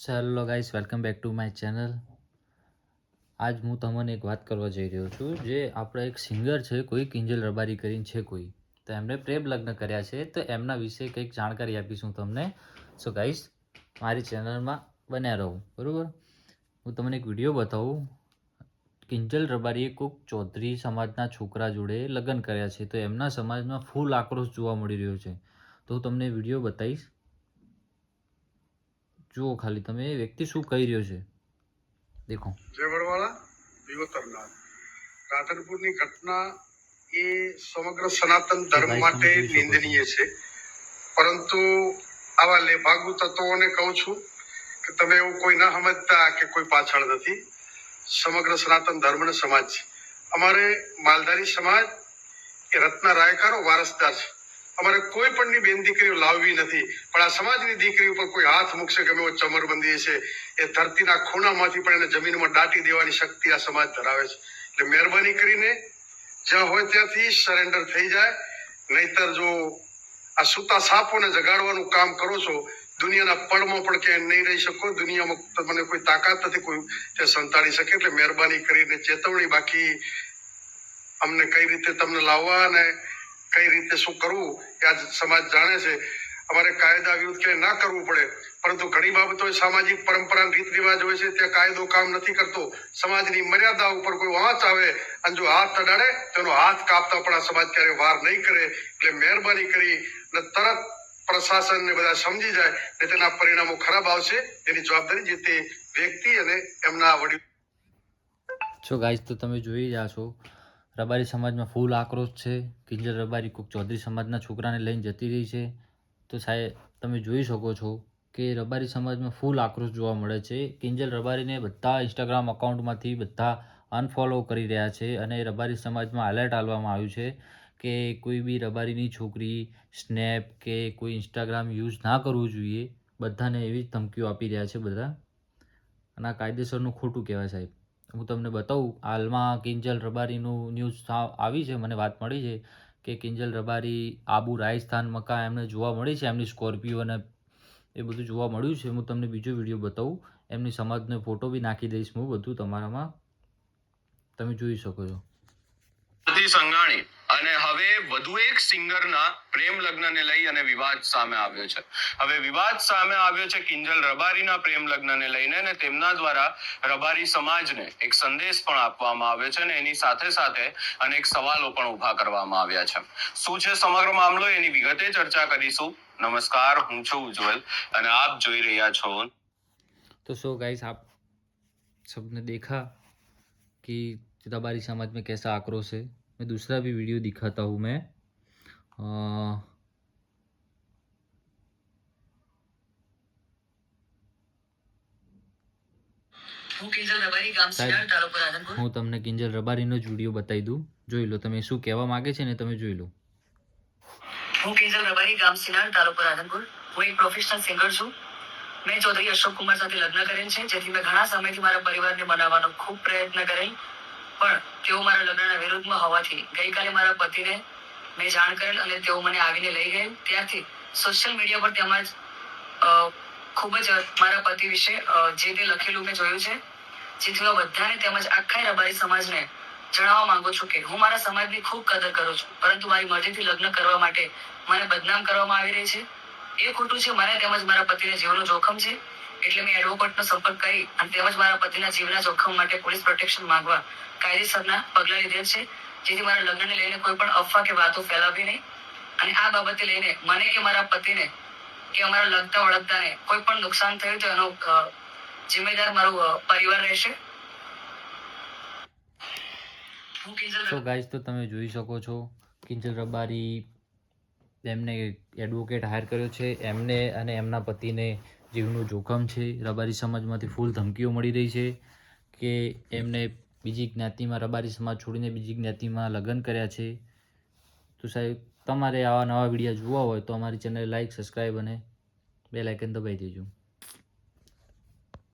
Hello guys, welcome back to my channel. આજ હું તમને એક વાત કરવા જઈ રહ્યો છું. જે આપણા એક સિંગર છે, કોઈ કિંજલ રબારી કરીને છે કોઈ, તો એમણે પ્રેમ લગ્ન કર્યા છે. તો એમના વિશે કંઈક જાણકારી આપીશું તમને. સો ગાઈસ, મારી ચેનલમાં બન્યા રહો, બરાબર. હું તમને એક વિડીયો બતાવું. કિંજલ રબારીએ કોઈક ચૌધરી સમાજના છોકરા જોડે લગ્ન કર્યા છે. તો એમના સમાજમાં ફૂલ આક્રોશ જોવા મળી રહ્યો છે. તો હું તમને વિડીયો બતાવીશ. જુઓ ખાલી તમે એ વ્યક્તિ શું કહી રહ્યો છે, દેખો. જયવડવાળા વિવતરનાથ રાધનપુરની ઘટના એ સમગ્ર સનાતન ધર્મ માટે નિંદનીય છે. પરંતુ આવા લેભાગુ તત્વોને કહું છું કે તમે એવું કોઈ ના સમજતા કે કોઈ પાછળ નથી. સમગ્ર સનાતન ધર્મ ને સમાજ છે. અમારે માલધારી સમાજ એ રત્ન રાયકારો વારસદાર છે. અમારે કોઈ પણ ની બેન દીકરીઓ લાવવી નથી, પણ આ સમાજની દીકરી ઉપર કોઈ હાથ મૂકશે ગમે એવો ચમરબંધી છે, એ ધરતીના ખૂણામાંથી પણ એને જમીનમાં દાટી દેવાની શક્તિ આ સમાજ ધરાવે છે. એટલે મહેરબાની કરીને જ્યાં હોય ત્યાંથી સરેન્ડર થઈ જાય. નહીતર જો આ સૂતા સાપોને જગાડવાનું કામ કરો છો, દુનિયાના પડમાં પણ ક્યાંય નહીં રહી શકો. દુનિયામાં તમને કોઈ તાકાત નથી કોઈ તે સંતાડી શકે. એટલે મહેરબાની કરીને ચેતવણી. બાકી અમને કઈ રીતે તમને લાવવા અને કઈ રીતે શું કરવું એ આજ સમાજ જાણે છે. અમારે કાયદા વિરુદ્ધ ક્યાંય ના કરવું પડે, પરંતુ ઘણી બાબતો સામાજિક પરંપરા રીત રિવાજ હોય છે, ત્યાં કાયદો કામ નથી કરતો. સમાજની મર્યાદા ઉપર કોઈ વાંચ આવે અને જો હાથ અડાડે તેનો હાથ કાપતા પણ આ સમાજ ક્યારે વાર નહીં કરે. એટલે મહેરબાની કરી અને તરત પ્રશાસન ને બધા સમજી જાય ને તેના પરિણામો ખરાબ આવશે. એની જવાબદારી જે તે વ્યક્તિ અને એમના વડીલ. છો ગાઈસ, તો તમે જોઈ રહ્યા છો, રબારી સમાજમાં ફૂલ આક્રોશ છે. કિંજલ રબારી કોઈક ચૌધરી સમાજના છોકરાને લઈને જતી રહી છે. તો સાહેબ તમે જોઈ શકો છો કે રબારી સમાજમાં ફૂલ આક્રોશ જોવા મળે છે. કિંજલ રબારીને બધા ઇન્સ્ટાગ્રામ અકાઉન્ટમાંથી બધા અનફોલો કરી રહ્યા છે. અને રબારી સમાજમાં એલર્ટ આપવામાં આવ્યું છે કે કોઈ બી રબારીની છોકરી સ્નેપ કે કોઈ ઇન્સ્ટાગ્રામ યુઝ ના કરવું જોઈએ. બધાને એવી જ ધમકીઓ આપી રહ્યા છે બધા. અને આ કાયદેસરનું ખોટું કહેવાય સાહેબ. હું તમને બતાવું, હાલમાં કિંજલ રબારીનું ન્યૂઝ આવી છે, મને વાત મળી છે કે કિંજલ રબારી આબુ રાજસ્થાન મકા એમને જોવા મળી છે. એમની સ્કોર્પિયો અને એ બધું જોવા મળ્યું છે. હું તમને બીજો વિડીયો બતાવું, એમની સમાજનો ફોટો બી નાખી દઈશ હું બધું તમારામાં, તમે જોઈ શકો છો. સંઘાણી અને હવે વધુ એક સિંગરના પ્રેમ લગ્નને લઈ અને વિવાદ સામે આવ્યો છે. હવે વિવાદ સામે આવ્યો છે કિંજલ રબારીના પ્રેમ લગ્નને લઈને, અને તેમના દ્વારા રબારી સમાજને એક સંદેશ પણ આપવામાં આવ્યો છે અને એની સાથે સાથે અનેક સવાલો પણ ઉભા કરવામાં આવ્યા છે. શું છે સમગ્ર મામલો, એની વિગતે ચર્ચા કરીશું. નમસ્કાર, હું છું ઉજ્જવલ અને આપ જોઈ રહ્યા છો. तो सो गाइस, आप सबने देखा कि रबारी समाज में कैसा आक्रोश है. मैं दूसरा भी वीडियो दिखाता हूँ मैं. હું તમને કિંજલ રબારીનો જ વિડીયો બતાવી દઉં, જોઈ લો તમે શું કહેવા માંગે છે ને, તમે જોઈ લો. હું કિંજલ રબારી, ગામ સિનાર, તાલુકો રાધનપુર. હું એક પ્રોફેશનલ સિંગર છું. મેં ચૌધરી અશોક કુમાર સાથે લગ્ન કરેલ છે, જેથી મેં ઘણા સમયથી મારા પરિવારને મનાવવાનો ખૂબ પ્રયત્ન કરેલ, પણ તેઓ મારા લગ્નના વિરુદ્ધમાં હોવાથી ગઈકાલે મારા પતિને મેં જાણ કરેલ અને તેઓ મને આવીને લઈ ગયેલ. ત્યારથી સોશિયલ મીડિયા પર તેમજ ખૂબ જ મારા પતિ વિશે જે તે લખેલું મેં જોયું છે, જેથી હું બધાને તેમજ આખા રબારી સમાજને જણાવવા માંગુ છું કે હું મારા સમાજની ખૂબ કદર કરું છું, પરંતુ મારી મરજીથી લગ્ન કરવા માટે મને બદનામ કરવામાં આવી રહી છે. એ ખોટું છે. મને તેમજ મારા પતિને જીવનું જોખમ છે, એટલે મેં એડવોકેટનો સંપર્ક કરી અને તેમજ મારા પતિના જીવના જોખમ માટે પોલીસ પ્રોટેક્શન માંગવા કાયદેસરના પગલાં લીધેલ છે, જેથી મારા લગ્નને લઈને કોઈ પણ અફવા કે વાતો ફેલાવવી નહીં. અને આ બાબતે લઈને મને કે મારા પતિને કે અમારા લગતા વળગતાને કોઈ પણ નુકસાન થયું તો એનો જિમ્મેદાર મારો પરિવાર રહેશે. સો ગાઈસ, તો તમે જોઈ શકો છો, કિંજલ રબારી એમને એડવોકેટ હાયર કર્યો છે. એમને અને એમના પતિને જીવનું જોખમ છે. રબારી સમાજમાંથી ફૂલ ધમકીઓ મળી રહી છે કે એમને બીજી જ્ઞાતિમાં, રબારી સમાજ છોડીને બીજી જ્ઞાતિમાં લગ્ન કર્યા છે. તો સાહેબ, તમારે આવા નવા વિડીયો જોવા હોય તો અમારી ચેનલ લાઈક, સબસ્ક્રાઈબ અને બેલ આઇકન દબાવી દેજો.